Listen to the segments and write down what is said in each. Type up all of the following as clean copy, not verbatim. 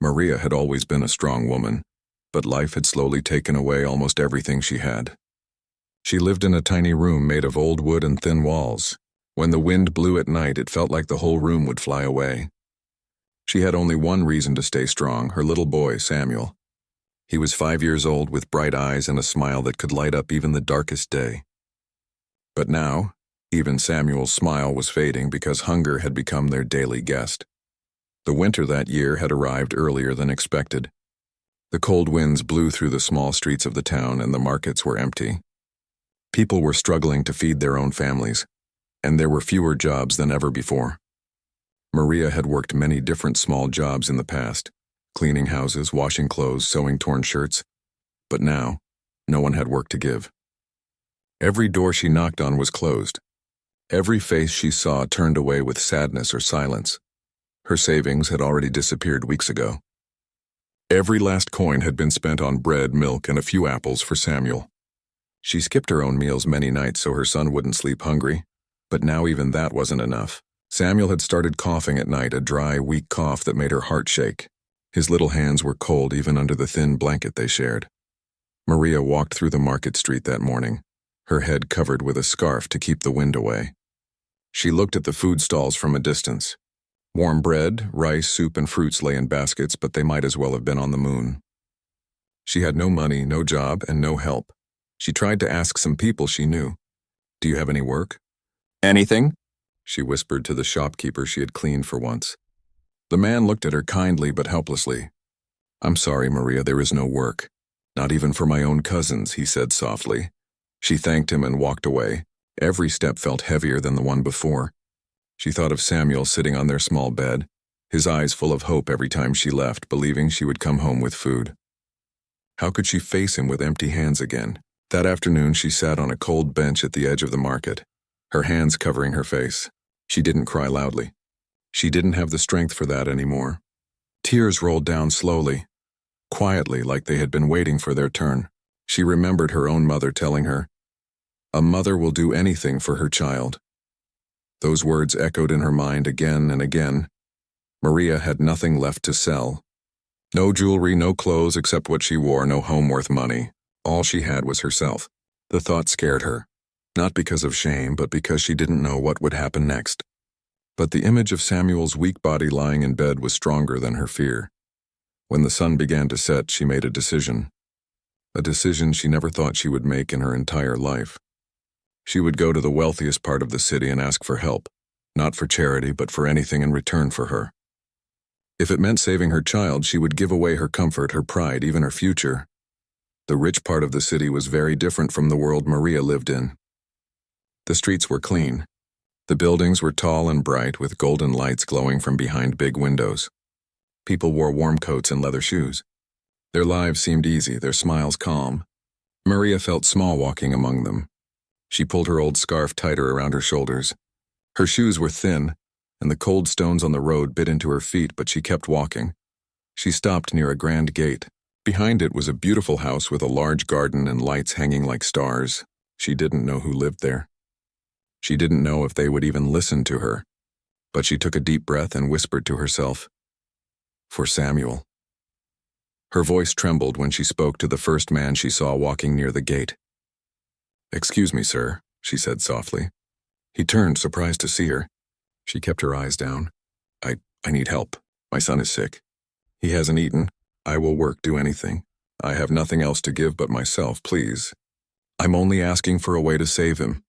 Maria had always been a strong woman, but life had slowly taken away almost everything she had. She lived in a tiny room made of old wood and thin walls. When the wind blew at night, it felt like the whole room would fly away. She had only one reason to stay strong, her little boy, Samuel. He was 5 years old with bright eyes and a smile that could light up even the darkest day. But now, even Samuel's smile was fading because hunger had become their daily guest. The winter that year had arrived earlier than expected. The cold winds blew through the small streets of the town and the markets were empty. People were struggling to feed their own families, and there were fewer jobs than ever before. Maria had worked many different small jobs in the past, cleaning houses, washing clothes, sewing torn shirts, but now, no one had work to give. Every door she knocked on was closed. Every face she saw turned away with sadness or silence. Her savings had already disappeared weeks ago. Every last coin had been spent on bread, milk, and a few apples for Samuel. She skipped her own meals many nights so her son wouldn't sleep hungry, but now even that wasn't enough. Samuel had started coughing at night, a dry, weak cough that made her heart shake. His little hands were cold even under the thin blanket they shared. Maria walked through the market street that morning, her head covered with a scarf to keep the wind away. She looked at the food stalls from a distance. Warm bread, rice, soup, and fruits lay in baskets, but they might as well have been on the moon. She had no money, no job, and no help. She tried to ask some people she knew. "Do you have any work?" "Anything?" she whispered to the shopkeeper she had cleaned for once. The man looked at her kindly but helplessly. "I'm sorry, Maria, there is no work. Not even for my own cousins," he said softly. She thanked him and walked away. Every step felt heavier than the one before. She thought of Samuel sitting on their small bed, his eyes full of hope every time she left, believing she would come home with food. How could she face him with empty hands again? That afternoon she sat on a cold bench at the edge of the market, her hands covering her face. She didn't cry loudly. She didn't have the strength for that anymore. Tears rolled down slowly, quietly, like they had been waiting for their turn. She remembered her own mother telling her, "A mother will do anything for her child." Those words echoed in her mind again and again. Maria had nothing left to sell. No jewelry, no clothes except what she wore, no home worth money. All she had was herself. The thought scared her, not because of shame, but because she didn't know what would happen next. But the image of Samuel's weak body lying in bed was stronger than her fear. When the sun began to set, she made a decision she never thought she would make in her entire life. She would go to the wealthiest part of the city and ask for help, not for charity, but for anything in return for her. If it meant saving her child, she would give away her comfort, her pride, even her future. The rich part of the city was very different from the world Maria lived in. The streets were clean. The buildings were tall and bright, with golden lights glowing from behind big windows. People wore warm coats and leather shoes. Their lives seemed easy, their smiles calm. Maria felt small walking among them. She pulled her old scarf tighter around her shoulders. Her shoes were thin, and the cold stones on the road bit into her feet, but she kept walking. She stopped near a grand gate. Behind it was a beautiful house with a large garden and lights hanging like stars. She didn't know who lived there. She didn't know if they would even listen to her, but she took a deep breath and whispered to herself, "For Samuel." Her voice trembled when she spoke to the first man she saw walking near the gate. "Excuse me, sir," she said softly. He turned, surprised to see her. She kept her eyes down. I need help. My son is sick. He hasn't eaten. I will work, do anything. I have nothing else to give but myself, please. I'm only asking for a way to save him."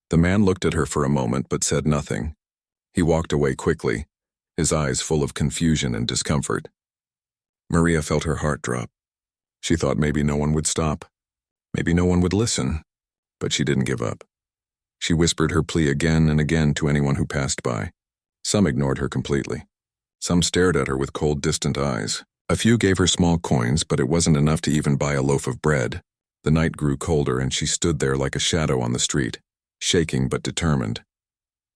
The man looked at her for a moment but said nothing. He walked away quickly, his eyes full of confusion and discomfort. Maria felt her heart drop. She thought maybe no one would stop. Maybe no one would listen. But she didn't give up. She whispered her plea again and again to anyone who passed by. Some ignored her completely. Some stared at her with cold, distant eyes. A few gave her small coins, but it wasn't enough to even buy a loaf of bread. The night grew colder and she stood there like a shadow on the street, shaking but determined.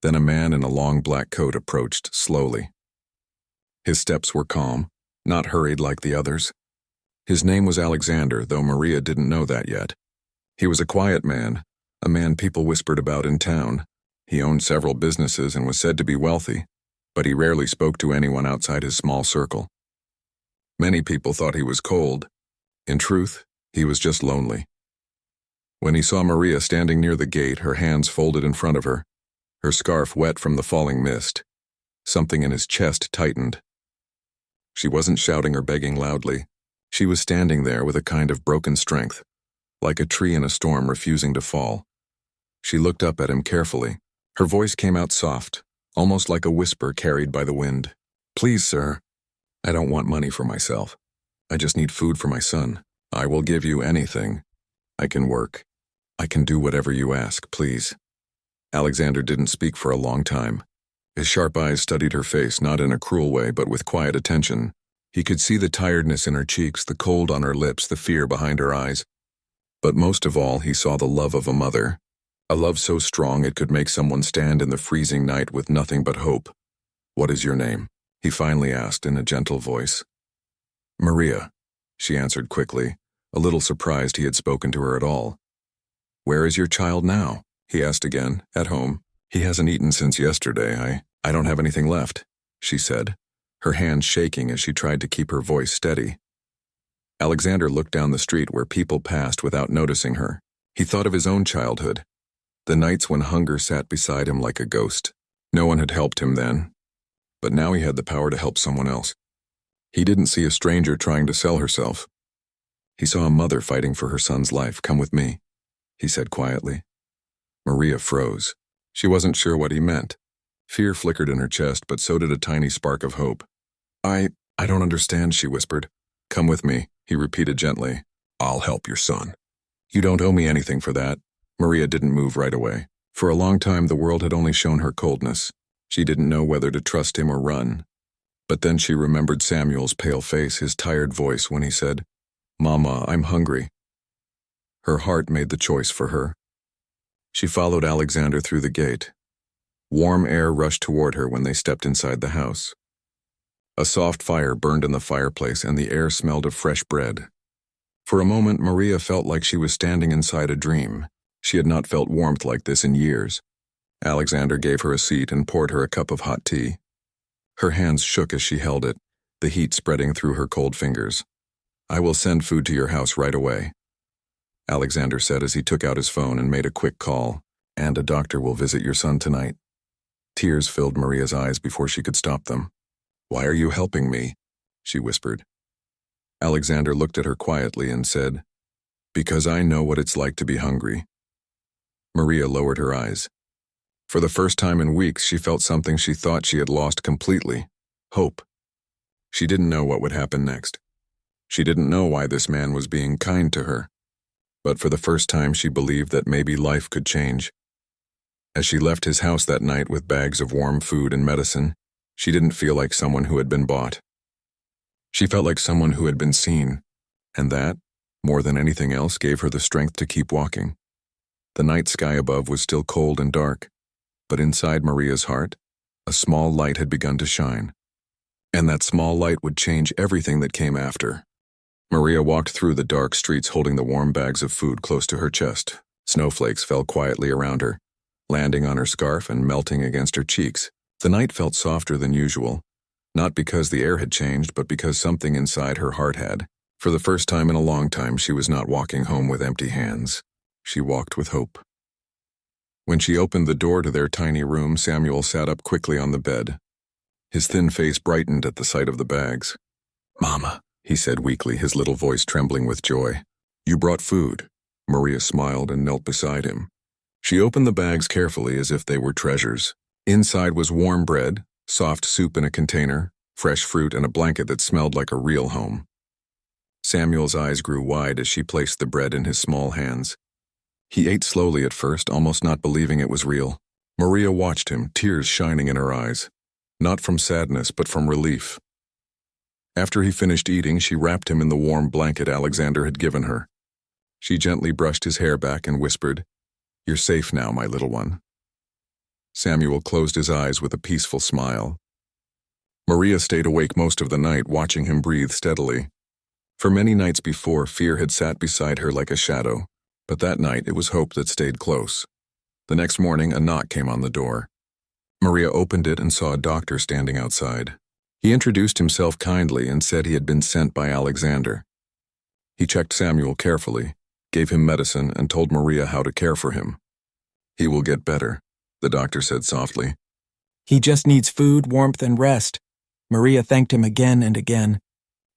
Then a man in a long black coat approached slowly. His steps were calm, not hurried like the others. His name was Alexander, though Maria didn't know that yet. He was a quiet man, a man people whispered about in town. He owned several businesses and was said to be wealthy, but he rarely spoke to anyone outside his small circle. Many people thought he was cold. In truth, he was just lonely. When he saw Maria standing near the gate, her hands folded in front of her, her scarf wet from the falling mist, something in his chest tightened. She wasn't shouting or begging loudly. She was standing there with a kind of broken strength, like a tree in a storm refusing to fall. She looked up at him carefully. Her voice came out soft, almost like a whisper carried by the wind. "Please, sir, I don't want money for myself. I just need food for my son. I will give you anything. I can work. I can do whatever you ask, please." Alexander didn't speak for a long time. His sharp eyes studied her face, not in a cruel way, but with quiet attention. He could see the tiredness in her cheeks, the cold on her lips, the fear behind her eyes. But most of all, he saw the love of a mother. A love so strong it could make someone stand in the freezing night with nothing but hope. "What is your name?" he finally asked in a gentle voice. "Maria," she answered quickly, a little surprised he had spoken to her at all. "Where is your child now?" he asked again. "At home. He hasn't eaten since yesterday. I don't have anything left," she said, her hands shaking as she tried to keep her voice steady. Alexander looked down the street where people passed without noticing her. He thought of his own childhood, the nights when hunger sat beside him like a ghost. No one had helped him then, but now he had the power to help someone else. He didn't see a stranger trying to sell herself. He saw a mother fighting for her son's life. "Come with me," he said quietly. Maria froze. She wasn't sure what he meant. Fear flickered in her chest, but so did a tiny spark of hope. I don't understand," she whispered. "Come with me," he repeated gently. "I'll help your son." "You don't owe me anything for that." Maria didn't move right away. For a long time, the world had only shown her coldness. She didn't know whether to trust him or run. But then she remembered Samuel's pale face, his tired voice when he said, "Mama, I'm hungry." Her heart made the choice for her. She followed Alexander through the gate. Warm air rushed toward her when they stepped inside the house. A soft fire burned in the fireplace and the air smelled of fresh bread. For a moment, Maria felt like she was standing inside a dream. She had not felt warmth like this in years. Alexander gave her a seat and poured her a cup of hot tea. Her hands shook as she held it, the heat spreading through her cold fingers. "I will send food to your house right away," Alexander said as he took out his phone and made a quick call. "And a doctor will visit your son tonight." Tears filled Maria's eyes before she could stop them. "Why are you helping me?" she whispered. Alexander looked at her quietly and said, "Because I know what it's like to be hungry." Maria lowered her eyes. For the first time in weeks, she felt something she thought she had lost completely: hope. She didn't know what would happen next. She didn't know why this man was being kind to her. But for the first time, she believed that maybe life could change. As she left his house that night with bags of warm food and medicine, she didn't feel like someone who had been bought. She felt like someone who had been seen, and that, more than anything else, gave her the strength to keep walking. The night sky above was still cold and dark, but inside Maria's heart, a small light had begun to shine. And that small light would change everything that came after. Maria walked through the dark streets holding the warm bags of food close to her chest. Snowflakes fell quietly around her, landing on her scarf and melting against her cheeks. The night felt softer than usual, not because the air had changed, but because something inside her heart had. For the first time in a long time, she was not walking home with empty hands. She walked with hope. When she opened the door to their tiny room, Samuel sat up quickly on the bed. His thin face brightened at the sight of the bags. "Mama," he said weakly, his little voice trembling with joy. "You brought food." Maria smiled and knelt beside him. She opened the bags carefully as if they were treasures. Inside was warm bread, soft soup in a container, fresh fruit, and a blanket that smelled like a real home. Samuel's eyes grew wide as she placed the bread in his small hands. He ate slowly at first, almost not believing it was real. Maria watched him, tears shining in her eyes, not from sadness but from relief. After he finished eating, she wrapped him in the warm blanket Alexander had given her. She gently brushed his hair back and whispered, "You're safe now, my little one." Samuel closed his eyes with a peaceful smile. Maria stayed awake most of the night, watching him breathe steadily. For many nights before, fear had sat beside her like a shadow, but that night it was hope that stayed close. The next morning, a knock came on the door. Maria opened it and saw a doctor standing outside. He introduced himself kindly and said he had been sent by Alexander. He checked Samuel carefully, gave him medicine, and told Maria how to care for him. "He will get better," the doctor said softly. "He just needs food, warmth, and rest." Maria thanked him again and again.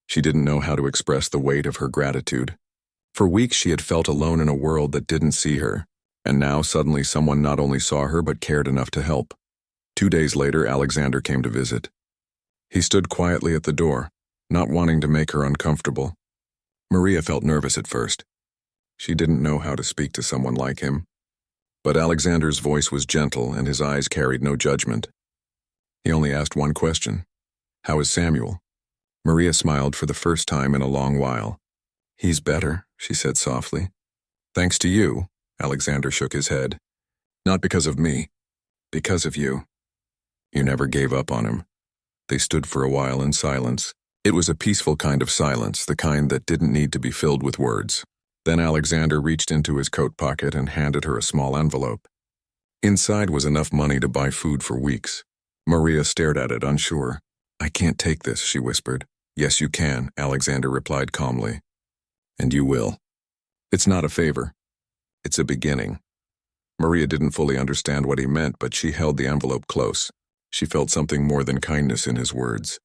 She didn't know how to express the weight of her gratitude. For weeks she had felt alone in a world that didn't see her, and now suddenly someone not only saw her but cared enough to help. 2 days later, Alexander came to visit. He stood quietly at the door, not wanting to make her uncomfortable. Maria felt nervous at first. She didn't know how to speak to someone like him. But Alexander's voice was gentle and his eyes carried no judgment. He only asked one question. "How is Samuel?" Maria smiled for the first time in a long while. "He's better," she said softly. "Thanks to you," Alexander shook his head. "Not because of me. Because of you. You never gave up on him." They stood for a while in silence. It was a peaceful kind of silence, the kind that didn't need to be filled with words. Then Alexander reached into his coat pocket and handed her a small envelope. Inside was enough money to buy food for weeks. Maria stared at it, unsure. "I can't take this," she whispered. "Yes, you can," Alexander replied calmly. "And you will. It's not a favor. It's a beginning." Maria didn't fully understand what he meant, but she held the envelope close. She felt something more than kindness in his words.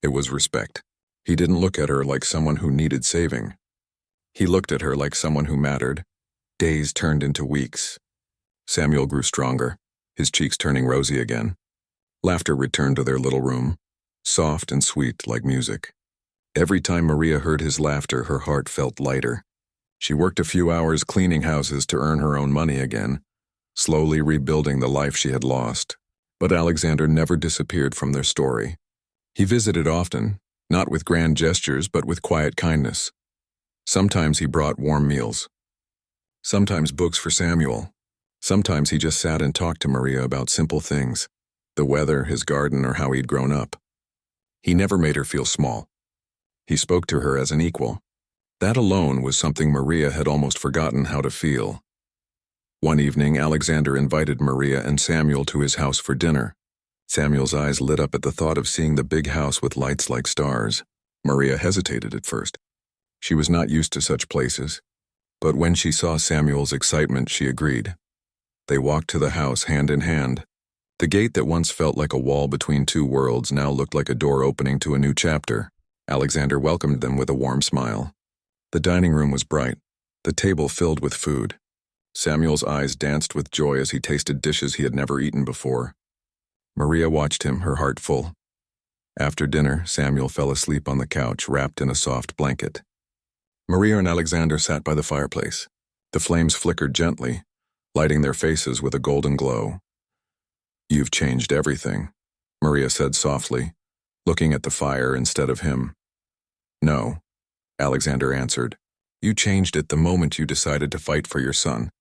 It was respect. He didn't look at her like someone who needed saving. He looked at her like someone who mattered. Days turned into weeks. Samuel grew stronger, his cheeks turning rosy again. Laughter returned to their little room, soft and sweet like music. Every time Maria heard his laughter, her heart felt lighter. She worked a few hours cleaning houses to earn her own money again, slowly rebuilding the life she had lost. But Alexander never disappeared from their story. He visited often, not with grand gestures, but with quiet kindness. Sometimes he brought warm meals. Sometimes books for Samuel. Sometimes he just sat and talked to Maria about simple things, the weather, his garden, or how he'd grown up. He never made her feel small. He spoke to her as an equal. That alone was something Maria had almost forgotten how to feel. One evening, Alexander invited Maria and Samuel to his house for dinner. Samuel's eyes lit up at the thought of seeing the big house with lights like stars. Maria hesitated at first. She was not used to such places. But when she saw Samuel's excitement, she agreed. They walked to the house hand in hand. The gate that once felt like a wall between two worlds now looked like a door opening to a new chapter. Alexander welcomed them with a warm smile. The dining room was bright, the table filled with food. Samuel's eyes danced with joy as he tasted dishes he had never eaten before. Maria watched him, her heart full. After dinner, Samuel fell asleep on the couch, wrapped in a soft blanket. Maria and Alexander sat by the fireplace. The flames flickered gently, lighting their faces with a golden glow. "You've changed everything," Maria said softly, looking at the fire instead of him. "No," Alexander answered. "You changed it the moment you decided to fight for your son.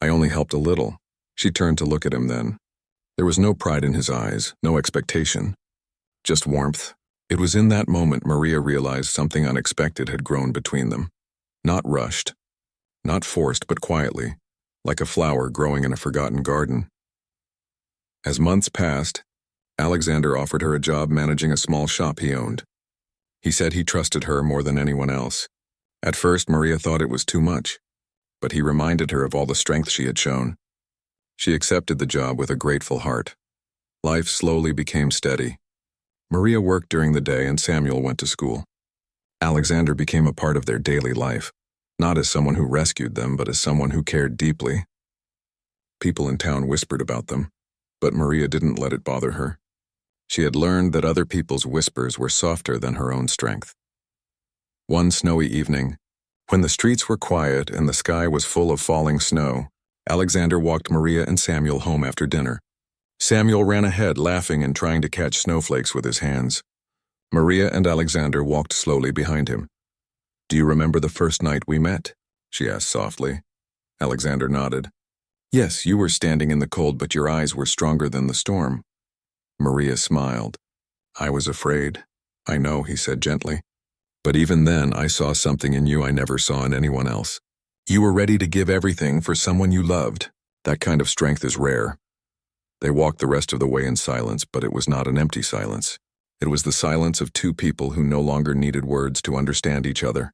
I only helped a little." She turned to look at him then. There was no pride in his eyes, no expectation, just warmth. It was in that moment Maria realized something unexpected had grown between them. Not rushed, not forced, but quietly, like a flower growing in a forgotten garden. As months passed, Alexander offered her a job managing a small shop he owned. He said he trusted her more than anyone else. At first, Maria thought it was too much, but he reminded her of all the strength she had shown. She accepted the job with a grateful heart. Life slowly became steady. Maria worked during the day and Samuel went to school. Alexander became a part of their daily life, not as someone who rescued them, but as someone who cared deeply. People in town whispered about them, but Maria didn't let it bother her. She had learned that other people's whispers were softer than her own strength. One snowy evening, when the streets were quiet and the sky was full of falling snow, Alexander walked Maria and Samuel home after dinner. Samuel ran ahead, laughing and trying to catch snowflakes with his hands. Maria and Alexander walked slowly behind him. "Do you remember the first night we met?" she asked softly. Alexander nodded. "Yes, you were standing in the cold, but your eyes were stronger than the storm." Maria smiled. "I was afraid." "I know," he said gently. "But even then, I saw something in you I never saw in anyone else. You were ready to give everything for someone you loved. That kind of strength is rare." They walked the rest of the way in silence, but it was not an empty silence. It was the silence of two people who no longer needed words to understand each other.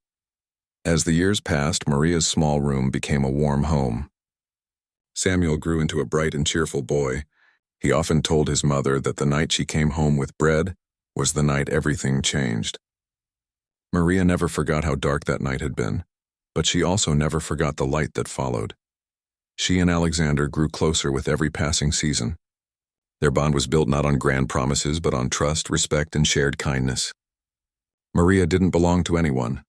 As the years passed, Maria's small room became a warm home. Samuel grew into a bright and cheerful boy. He often told his mother that the night she came home with bread was the night everything changed. Maria never forgot how dark that night had been, but she also never forgot the light that followed. She and Alexander grew closer with every passing season. Their bond was built not on grand promises, but on trust, respect, and shared kindness. Maria didn't belong to anyone.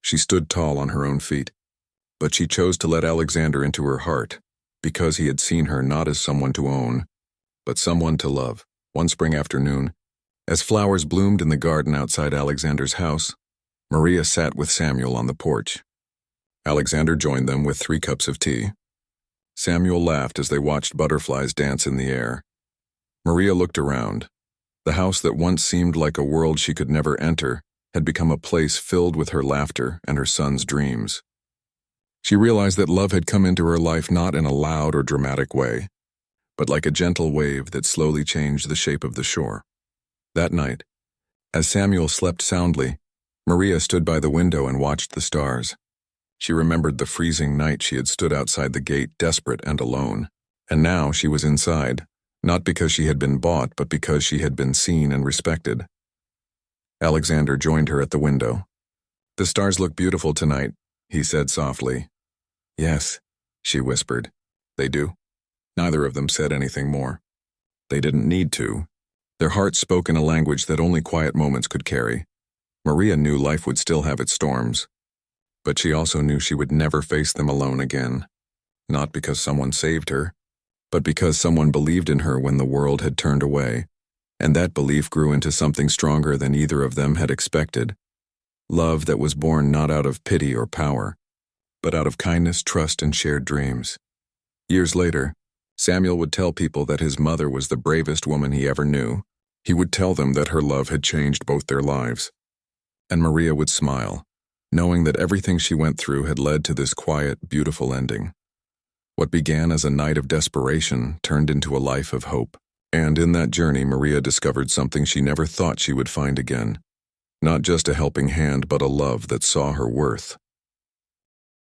She stood tall on her own feet, but she chose to let Alexander into her heart because he had seen her not as someone to own, but someone to love. One spring afternoon, as flowers bloomed in the garden outside Alexander's house, Maria sat with Samuel on the porch. Alexander joined them with 3 cups of tea. Samuel laughed as they watched butterflies dance in the air. Maria looked around. The house that once seemed like a world she could never enter had become a place filled with her laughter and her son's dreams. She realized that love had come into her life not in a loud or dramatic way, but like a gentle wave that slowly changed the shape of the shore. That night, as Samuel slept soundly, Maria stood by the window and watched the stars. She remembered the freezing night she had stood outside the gate, desperate and alone, and now she was inside, not because she had been bought, but because she had been seen and respected. Alexander joined her at the window. "The stars look beautiful tonight," he said softly. "Yes," she whispered. "They do." Neither of them said anything more. They didn't need to. Their hearts spoke in a language that only quiet moments could carry. Maria knew life would still have its storms, but she also knew she would never face them alone again. Not because someone saved her, but because someone believed in her when the world had turned away, and that belief grew into something stronger than either of them had expected. Love that was born not out of pity or power, but out of kindness, trust, and shared dreams. Years later, Samuel would tell people that his mother was the bravest woman he ever knew. He would tell them that her love had changed both their lives. And Maria would smile, knowing that everything she went through had led to this quiet, beautiful ending. What began as a night of desperation turned into a life of hope. And in that journey, Maria discovered something she never thought she would find again. Not just a helping hand, but a love that saw her worth.